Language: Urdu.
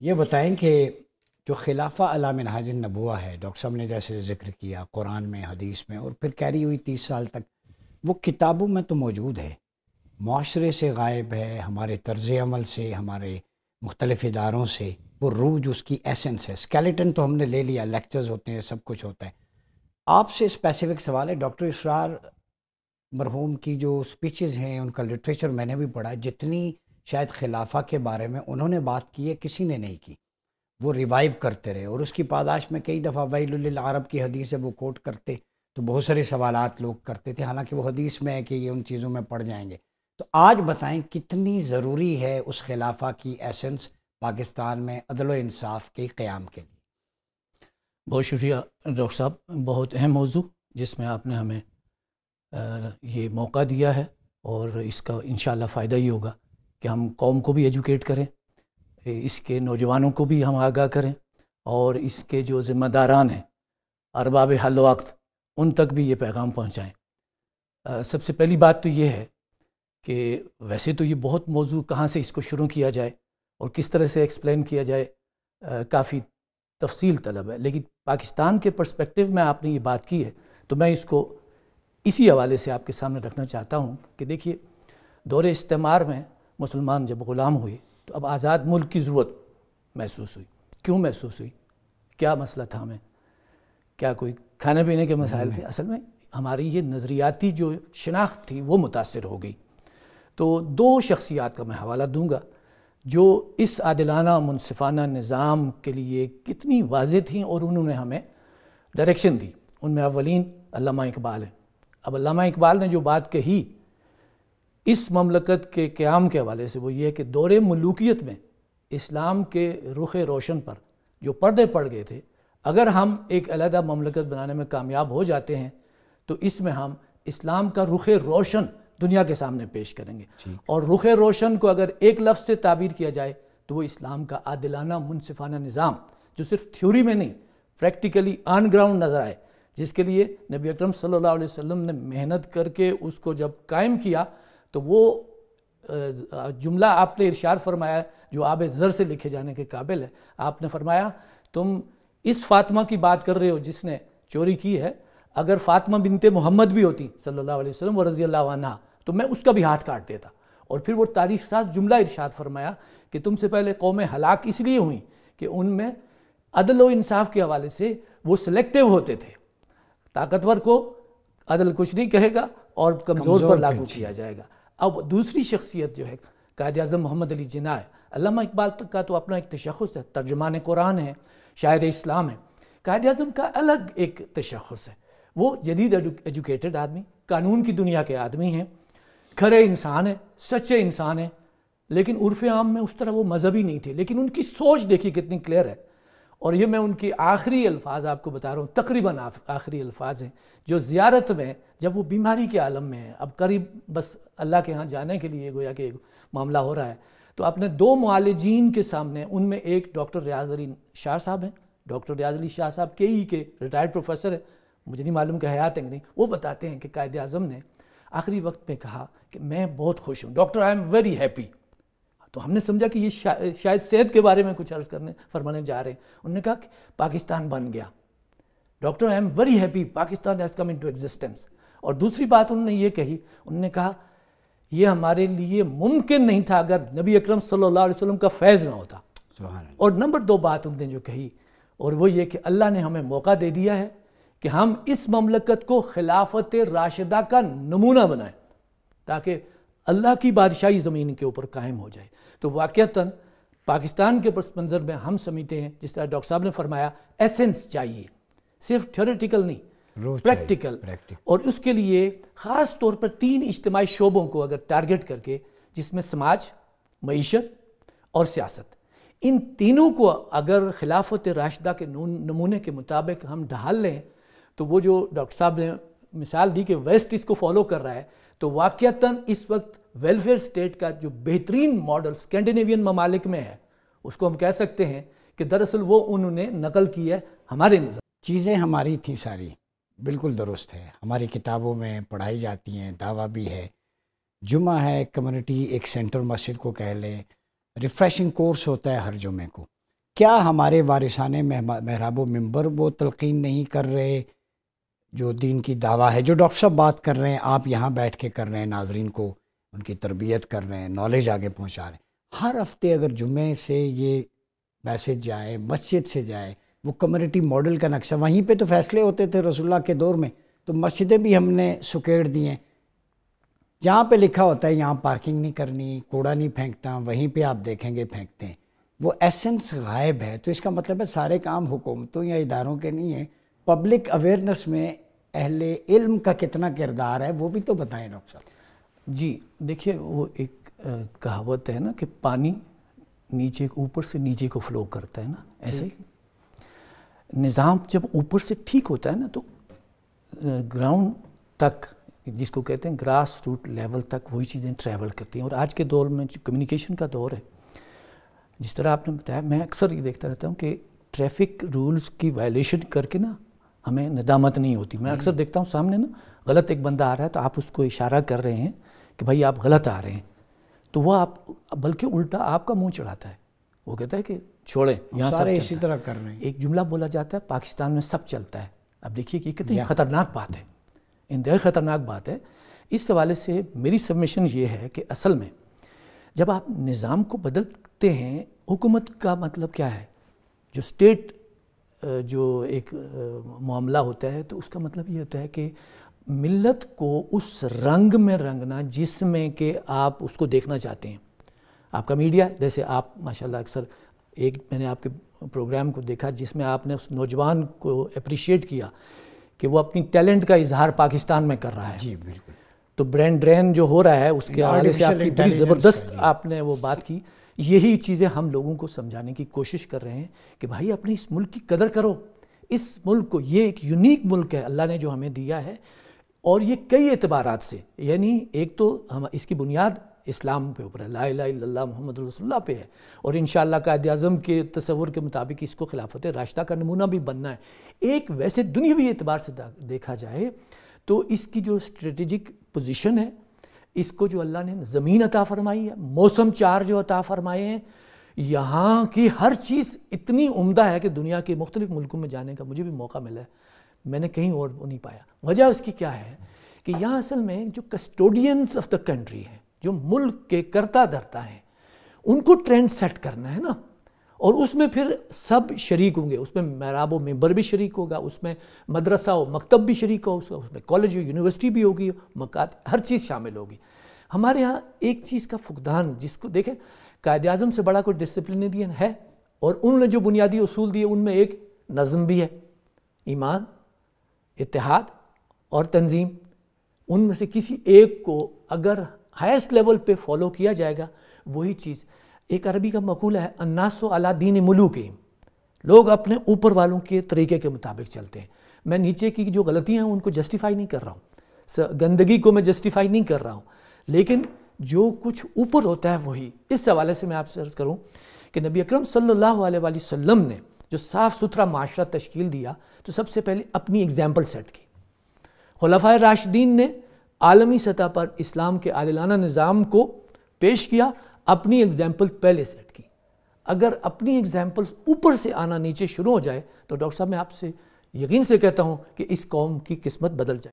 یہ بتائیں کہ جو خلافہ علی منہاج النبوہ ہے، ڈاکٹر صاحب نے جیسے ذکر کیا قرآن میں، حدیث میں، اور پھر کیری ہوئی 30 سال تک، وہ کتابوں میں تو موجود ہے، معاشرے سے غائب ہے، ہمارے طرز عمل سے، ہمارے مختلف اداروں سے وہ روح جو اس کی ایسنس ہے، اسکیلیٹن تو ہم نے لے لیا، لیکچرز ہوتے ہیں، سب کچھ ہوتا ہے۔ آپ سے اسپیسیفک سوال ہے، ڈاکٹر اسرار مرحوم کی جو اسپیچز ہیں، ان کا لٹریچر میں نے بھی پڑھا، جتنی شاید خلافہ کے بارے میں انہوں نے بات کی ہے کسی نے نہیں کی، وہ ریوائیو کرتے رہے، اور اس کی پاداش میں کئی دفعہ ویل للعرب کی حدیث سے وہ کوٹ کرتے تو بہت سارے سوالات لوگ کرتے تھے، حالانکہ وہ حدیث میں ہے کہ یہ ان چیزوں میں پڑ جائیں گے۔ تو آج بتائیں کتنی ضروری ہے اس خلافہ کی ایسنس پاکستان میں عدل و انصاف کے قیام کے لیے؟ بہت شکریہ ڈاکٹر صاحب، بہت اہم موضوع جس میں آپ نے ہمیں یہ موقع دیا ہے، اور اس کا انشاءاللہ فائدہ ہی ہوگا کہ ہم قوم کو بھی ایجوکیٹ کریں، اس کے نوجوانوں کو بھی ہم آگاہ کریں، اور اس کے جو ذمہ داران ہیں ارباب حل وقت ان تک بھی یہ پیغام پہنچائیں۔ سب سے پہلی بات تو یہ ہے کہ ویسے تو یہ بہت موضوع کہاں سے اس کو شروع کیا جائے اور کس طرح سے ایکسپلین کیا جائے کافی تفصیل طلب ہے، لیکن پاکستان کے پرسپیکٹیو میں آپ نے یہ بات کی ہے تو میں اس کو اسی حوالے سے آپ کے سامنے رکھنا چاہتا ہوں کہ دیکھیے، دور استعمار میں مسلمان جب غلام ہوئے تو اب آزاد ملک کی ضرورت محسوس ہوئی۔ کیوں محسوس ہوئی؟ کیا مسئلہ تھا ہمیں؟ کیا کوئی کھانے پینے کے مسائل تھے؟ اصل میں ہماری یہ نظریاتی جو شناخت تھی وہ متاثر ہو گئی۔ تو دو شخصیات کا میں حوالہ دوں گا جو اس عادلانہ منصفانہ نظام کے لیے کتنی واضح تھیں اور انہوں نے ہمیں ڈائریکشن دی۔ ان میں اولین علامہ اقبال ہیں۔ اب علامہ اقبال نے جو بات کہی اس مملکت کے قیام کے حوالے سے وہ یہ ہے کہ دور ملوکیت میں اسلام کے رخ روشن پر جو پردے پڑ گئے تھے، اگر ہم ایک علیحدہ مملکت بنانے میں کامیاب ہو جاتے ہیں تو اس میں ہم اسلام کا رخ روشن دنیا کے سامنے پیش کریں گے، اور رخ روشن کو اگر ایک لفظ سے تعبیر کیا جائے تو وہ اسلام کا عادلانہ منصفانہ نظام، جو صرف تھیوری میں نہیں پریکٹیکلی آن گراؤنڈ نظر آئے، جس کے لیے نبی اکرم صلی اللہ علیہ وسلم نے محنت کر کے اس کو جب قائم کیا تو وہ جملہ آپ نے ارشاد فرمایا جو آب زر سے لکھے جانے کے قابل ہے۔ آپ نے فرمایا تم اس فاطمہ کی بات کر رہے ہو جس نے چوری کی ہے، اگر فاطمہ بنت محمد بھی ہوتی صلی اللہ علیہ وسلم و رضی اللہ عنہ تو میں اس کا بھی ہاتھ کاٹ دیتا۔ اور پھر وہ تاریخ ساز جملہ ارشاد فرمایا کہ تم سے پہلے قومیں ہلاک اس لیے ہوئیں کہ ان میں عدل و انصاف کے حوالے سے وہ سلیکٹیو ہوتے تھے، طاقتور کو عدل کچھ نہیں کہے گا اور کمزور پر لاگو کیا جائے گا۔ اب دوسری شخصیت جو ہے قائد اعظم محمد علی جناح ہے۔ علامہ اقبال کا تو اپنا ایک تشخص ہے، ترجمان قرآن ہے، شاعر اسلام ہے۔ قائد اعظم کا الگ ایک تشخص ہے، وہ جدید ایجوکیٹڈ آدمی، قانون کی دنیا کے آدمی ہیں، کھرے انسان ہیں، سچے انسان ہیں، لیکن عرف عام میں اس طرح وہ مذہبی نہیں تھے، لیکن ان کی سوچ دیکھیے کتنی کلیئر ہے۔ اور یہ میں ان کی آخری الفاظ آپ کو بتا رہا ہوں، تقریباً آخری الفاظ ہیں جو زیارت میں جب وہ بیماری کے عالم میں ہیں، اب قریب بس اللہ کے ہاں جانے کے لیے گویا کہ ایک معاملہ ہو رہا ہے، تو اپنے دو معالجین کے سامنے، ان میں ایک ڈاکٹر ریاض علی شاہ صاحب ہیں، ڈاکٹر ریاض علی شاہ صاحب کے کے ریٹائرڈ پروفیسر ہیں، مجھے نہیں معلوم کہ حیات ہیں کہ نہیں، وہ بتاتے ہیں کہ قائد اعظم نے آخری وقت میں کہا کہ میں بہت خوش ہوں doctor, I am very happy. تو ہم نے سمجھا کہ یہ شاید صحت کے بارے میں کچھ عرض فرمانے جا رہے ہیں۔ انہوں نے کہا کہ پاکستان بن گیا، doctor I am very happy, Pakistan has come into existence. اور دوسری بات انہوں نے یہ کہی، انہوں نے کہا یہ ہمارے لیے ممکن نہیں تھا اگر نبی اکرم صلی اللہ علیہ وسلم کا فیض نہ ہوتا۔ اور نمبر دو بات انہوں نے جو کہی، اور وہ یہ کہ اللہ نے ہمیں موقع دے دیا ہے کہ ہم اس مملکت کو خلافت راشدہ کا نمونہ بنائیں تاکہ اللہ کی بادشاہی زمین کے اوپر قائم ہو جائے۔ تو واقعتاً پاکستان کے پس منظر میں ہم سمجھتے ہیں، جس طرح ڈاکٹر صاحب نے فرمایا، ایسنس چاہیے، صرف تھیوریٹیکل نہیں، پریکٹیکل۔ اور اس کے لیے خاص طور پر 3 اجتماعی شعبوں کو اگر ٹارگٹ کر کے، جس میں سماج، معیشت اور سیاست، ان تینوں کو اگر خلافت راشدہ کے نمونے کے مطابق ہم ڈھال لیں تو وہ جو ڈاکٹر صاحب نے مثال دی کہ ویسٹ اس کو فالو کر رہا ہے، تو واقعتاً اس وقت ویلفیئر سٹیٹ کا جو بہترین ماڈل اسکینڈینیوین ممالک میں ہے، اس کو ہم کہہ سکتے ہیں کہ دراصل وہ انہوں نے نقل کی ہے ہمارے نظام۔ چیزیں ہماری تھیں ساری، بالکل درست ہے، ہماری کتابوں میں پڑھائی جاتی ہیں، دعویٰ بھی ہے، جمعہ ہے، کمیونٹی ایک سینٹر مسجد کو کہہ لیں، ریفریشنگ کورس ہوتا ہے ہر جمعے کو، کیا ہمارے وارثان محراب و منبر وہ تلقین نہیں کر رہے جو دین کی دعویٰ ہے، جو ڈاکٹر صاحب بات کر رہے ہیں، آپ یہاں بیٹھ کے کر رہے ہیں، ناظرین کو ان کی تربیت کر رہے ہیں، نالج آگے پہنچا رہے ہیں؟ ہر ہفتے اگر جمعے سے یہ میسج جائے، مسجد سے جائے، وہ کمیونٹی ماڈل کا نقشہ، وہیں پہ تو فیصلے ہوتے تھے رسول اللہ کے دور میں، تو مسجدیں بھی ہم نے سکیڑ دی ہیں، جہاں پہ لکھا ہوتا ہے یہاں پارکنگ نہیں کرنی، کوڑا نہیں پھینکنا، وہیں پہ آپ دیکھیں گے پھینکتے ہیں، وہ ایسنس غائب ہے۔ تو اس کا مطلب ہے سارے کام حکومتوں یا اداروں کے نہیں ہیں، پبلک اویئرنیس میں اہل علم کا کتنا کردار ہے وہ بھی تو بتائیں ڈاکٹر صاحب۔ جی دیکھیے، وہ ایک کہاوت ہے نا کہ پانی نیچے اوپر سے نیچے کو فلو کرتا ہے نا، ایسے ہی نظام جب اوپر سے ٹھیک ہوتا ہے نا تو گراؤنڈ تک، جس کو کہتے ہیں گراس روٹ لیول تک، وہی چیزیں ٹریول کرتی ہیں۔ اور آج کے دور میں جو کمیونیکیشن کا دور ہے، جس طرح آپ نے بتایا، میں اکثر یہ دیکھتا رہتا ہوں کہ ٹریفک رولز کی وائلیشن کر کے نا ہمیں ندامت نہیں ہوتی۔ میں اکثر دیکھتا ہوں سامنے نا غلط ایک بندہ آ رہا ہے تو آپ اس کو اشارہ کر رہے ہیں کہ بھائی آپ غلط آ رہے ہیں، تو وہ آپ بلکہ الٹا آپ کا منہ چڑھاتا ہے، وہ کہتا ہے کہ چھوڑیں، یہاں سارے سب اسی طرح کر رہے ہیں۔ ایک جملہ بولا جاتا ہے پاکستان میں سب چلتا ہے۔ اب دیکھیے کہ یہ کتنی خطرناک بات ہے، انتہائی خطرناک بات ہے۔ اس حوالے سے میری سبمیشن یہ ہے کہ اصل میں جب آپ نظام کو بدلتے ہیں، حکومت کا مطلب کیا ہے؟ جو اسٹیٹ جو ایک معاملہ ہوتا ہے تو اس کا مطلب یہ ہوتا ہے کہ ملت کو اس رنگ میں رنگنا جس میں کہ آپ اس کو دیکھنا چاہتے ہیں۔ آپ کا میڈیا، جیسے آپ ماشاءاللہ اکثر ایک میں نے آپ کے پروگرام کو دیکھا جس میں آپ نے اس نوجوان کو اپریشیٹ کیا کہ وہ اپنی ٹیلنٹ کا اظہار پاکستان میں کر رہا ہے۔ جی بالکل۔ تو برین ڈرین جو ہو رہا ہے اس کے حوالے سے آپ کی بڑی زبردست آپ نے وہ بات کی۔ یہی چیزیں ہم لوگوں کو سمجھانے کی کوشش کر رہے ہیں کہ بھائی اپنی اس ملک کی قدر کرو، اس ملک کو، یہ ایک یونیک ملک ہے اللہ نے جو ہمیں دیا ہے، اور یہ کئی اعتبارات سے، یعنی ایک تو ہم اس کی بنیاد اسلام پہ اوپر ہے، لا الہ الا اللہ محمد رسول اللہ پہ ہے، اور انشاءاللہ قائد اعظم کے تصور کے مطابق اس کو خلافت راشدہ کا نمونہ بھی بننا ہے۔ ایک ویسے دنیاوی اعتبار سے دیکھا جائے تو اس کی جو اسٹریٹجک پوزیشن ہے، اس کو جو اللہ نے زمین عطا فرمائی ہے، موسم چار جو عطا فرمائے ہیں، یہاں کی ہر چیز اتنی عمدہ ہے کہ دنیا کے مختلف ملکوں میں جانے کا مجھے بھی موقع ملا ہے، میں نے کہیں اور نہیں پایا۔ وجہ اس کی کیا ہے کہ یہاں اصل میں جو کسٹوڈینز آف دا کنٹری ہیں، جو ملک کے کرتا دھرتا ہیں، ان کو ٹرینڈ سیٹ کرنا ہے نا، اور اس میں پھر سب شریک ہوں گے، اس میں محراب و منبر بھی شریک ہوگا، اس میں مدرسہ و مکتب بھی شریک ہوگا، اس میں کالج و یونیورسٹی بھی ہوگی، ہر چیز شامل ہوگی۔ ہمارے ہاں ایک چیز کا فقدان، جس کو دیکھیں قائد اعظم سے بڑا کوئی ڈسپلنرین ہے، اور انہوں نے جو بنیادی اصول دیے ان میں ایک نظم بھی ہے، ایمان، اتحاد اور تنظیم۔ ان میں سے کسی ایک کو اگر ہائیسٹ لیول پہ فالو کیا جائے گا، وہی چیز۔ ایک عربی کا مقولہ ہے، الناس علی دین ملوکہم، لوگ اپنے اوپر والوں کے طریقے کے مطابق چلتے ہیں۔ میں نیچے کی جو غلطیاں ہیں ان کو جسٹیفائی نہیں کر رہا ہوں، گندگی کو میں جسٹیفائی نہیں کر رہا ہوں، لیکن جو کچھ اوپر ہوتا ہے وہی۔ اس حوالے سے میں آپ سے عرض کروں کہ نبی اکرم صلی اللہ علیہ وآلہ وسلم نے جو صاف ستھرا معاشرہ تشکیل دیا تو سب سے پہلے اپنی اگزامپل سیٹ کی۔ خلفائے راشدین نے عالمی سطح پر اسلام کے عادلانہ نظام کو پیش کیا، اپنی اگزامپل پہلے سیٹ کی۔ اگر اپنی اگزامپلز اوپر سے آنا نیچے شروع ہو جائے تو ڈاکٹر صاحب میں آپ سے یقین سے کہتا ہوں کہ اس قوم کی قسمت بدل جائے۔